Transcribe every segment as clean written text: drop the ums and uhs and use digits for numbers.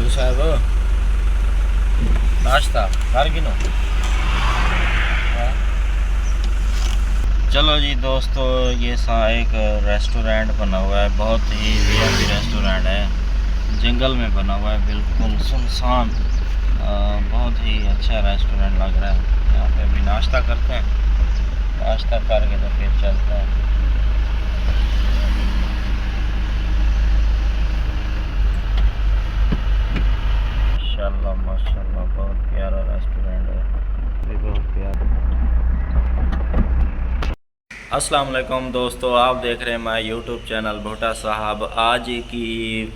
हजूर साहब नाश्ता कर गिनो। चलो जी दोस्तों, ये एक रेस्टोरेंट बना हुआ है, बहुत ही वीआईपी रेस्टोरेंट है, जंगल में बना हुआ है, बिल्कुल सुनसान। बहुत ही अच्छा रेस्टोरेंट लग रहा है। यहाँ पे अभी नाश्ता करते हैं, नाश्ता करके तो फिर चलते हैं। माशाल्लाह माशाल्लाह, बहुत प्यारा रेस्टोरेंट है, बहुत प्यारा। अस्सलाम वालेकुम दोस्तों, आप देख रहे हैं हमारे यूट्यूब चैनल भुट्टा साहब। आज की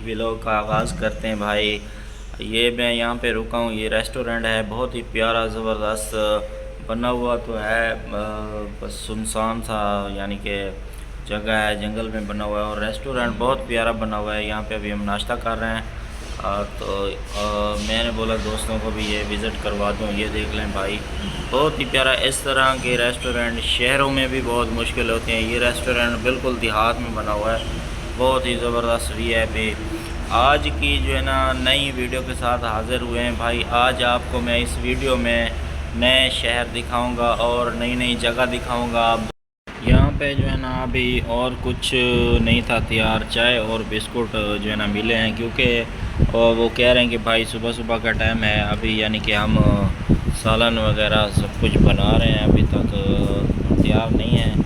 व्लॉग का आगाज़ करते हैं भाई। ये मैं यहाँ पे रुका हूँ, ये रेस्टोरेंट है, बहुत ही प्यारा ज़बरदस्त बना हुआ तो है, बस सुनसान सा यानी कि जगह है, जंगल में बना हुआ है, और रेस्टोरेंट बहुत प्यारा बना हुआ है। यहाँ पे अभी हम नाश्ता कर रहे हैं। मैंने बोला दोस्तों को भी ये विज़िट करवा दूँ। ये देख लें भाई, बहुत ही प्यारा। इस तरह के रेस्टोरेंट शहरों में भी बहुत मुश्किल होते हैं, ये रेस्टोरेंट बिल्कुल देहात में बना हुआ है, बहुत ही ज़बरदस्त वीआईपी। आज की जो है ना नई वीडियो के साथ हाज़िर हुए हैं भाई। आज आपको मैं इस वीडियो में नए शहर दिखाऊंगा और नई नई जगह दिखाऊंगा। यहाँ पे जो है ना अभी और कुछ नहीं था तैयार, चाय और बिस्कुट जो है ना मिले हैं, क्योंकि वो कह रहे हैं कि भाई सुबह सुबह का टाइम है अभी, यानी कि हम सालन वगैरह सब कुछ बना रहे हैं, अभी तक तैयार नहीं है।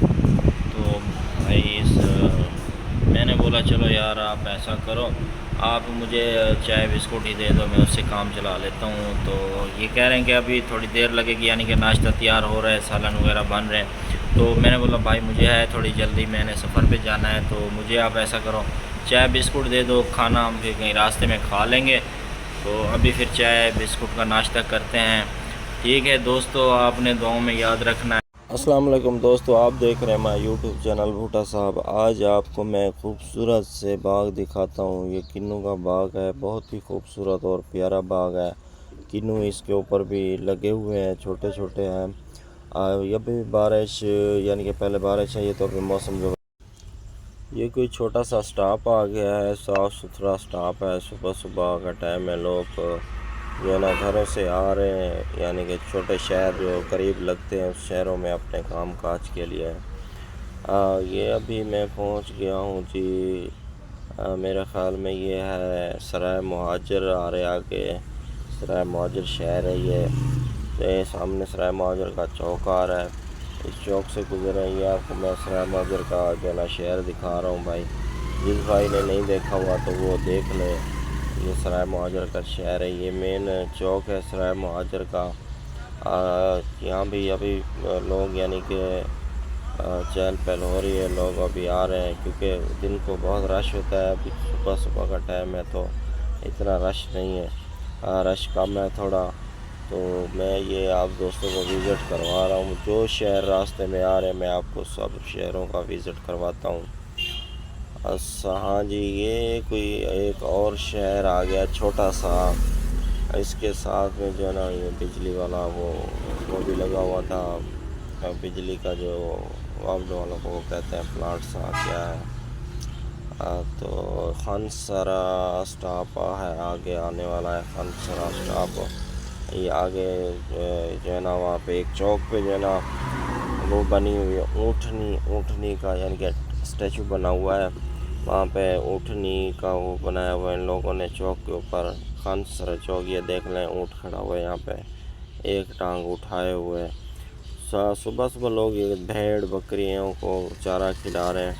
तो भाई मैंने बोला चलो यार आप ऐसा करो, आप मुझे चाय बिस्कुट ही दे दो, मैं उससे काम चला लेता हूँ। तो ये कह रहे हैं कि अभी थोड़ी देर लगेगी, यानी कि नाश्ता तैयार हो रहा है, सालन वगैरह बन रहे हैं। तो मैंने बोला भाई मुझे है थोड़ी जल्दी, मैंने सफ़र पे जाना है, तो मुझे आप ऐसा करो चाय बिस्कुट दे दो, खाना हम फिर कहीं रास्ते में खा लेंगे। तो अभी फिर चाय बिस्कुट का नाश्ता करते हैं। ठीक है दोस्तों, आपने दुआओं में याद रखना है। अस्सलाम वालेकुम दोस्तों, आप देख रहे हैं हमारा यूट्यूब चैनल भुट्टा साहब। आज आपको मैं खूबसूरत से बाग दिखाता हूँ। ये किन्नू का बाग है, बहुत ही खूबसूरत और प्यारा बाग है। किन्नू इसके ऊपर भी लगे हुए हैं, छोटे छोटे हैं। अभी बारिश यानी कि पहले बारिश है, ये तो अभी मौसम जो ये कोई छोटा सा स्टॉप आ गया है, साफ़ सुथरा स्टॉप है। सुबह सुबह का टाइम है, लोग जो है ना घरों से आ रहे हैं, यानी कि छोटे शहर जो करीब लगते हैं उस शहरों में अपने काम काज के लिए। ये अभी मैं पहुंच गया हूं जी। मेरे ख़्याल में ये है सराय मुहाजिर आ रहे आगे, सराय मुहाजिर शहर है ये सामने सराय मुहाजिर का चौक आ रहा है। इस चौक से गुजरे ये आपको मैं सराय मुहाजिर का जो है ना शहर दिखा रहा हूँ भाई। जिस भाई ने नहीं देखा हुआ तो वो देख ले। ये सराय मुहाजिर का शहर है, ये मेन चौक है सराय मुहाजिर का। यहाँ भी अभी लोग यानी कि चहल पहल हो रही है, लोग अभी आ रहे हैं, क्योंकि दिन को बहुत रश होता है। अभी सुबह सुबह का टाइम है तो इतना रश नहीं है, रश कम है थोड़ा। तो मैं ये आप दोस्तों को विज़िट करवा रहा हूँ। जो शहर रास्ते में आ रहे हैं मैं आपको सब शहरों का विज़िट करवाता हूँ। हाँ जी, ये कोई एक और शहर आ गया छोटा सा, इसके साथ में जो है ना ये बिजली वाला वो भी लगा हुआ था। बिजली का जो वाल्व वालों को वो कहते हैं प्लांट सा क्या है। तो खानसरा स्टॉप है, आगे आने वाला है खानसरा स्टॉप। ये आगे जो है ना वहाँ पे एक चौक पे जो है ना वो बनी हुई है ऊँटनी का यानी कि स्टैचू बना हुआ है। वहाँ पे ऊँटनी का वो बनाया हुआ है इन लोगों ने चौक के ऊपर। खानसरा चौक, ये देख लें ऊँट खड़ा हुआ है यहाँ पे, एक टांग उठाए हुए। सुबह सुबह लोग ये भेड़ बकरियों को चारा खिला रहे हैं,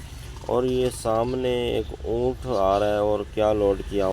और ये सामने एक ऊँट आ रहा है और क्या लोड किया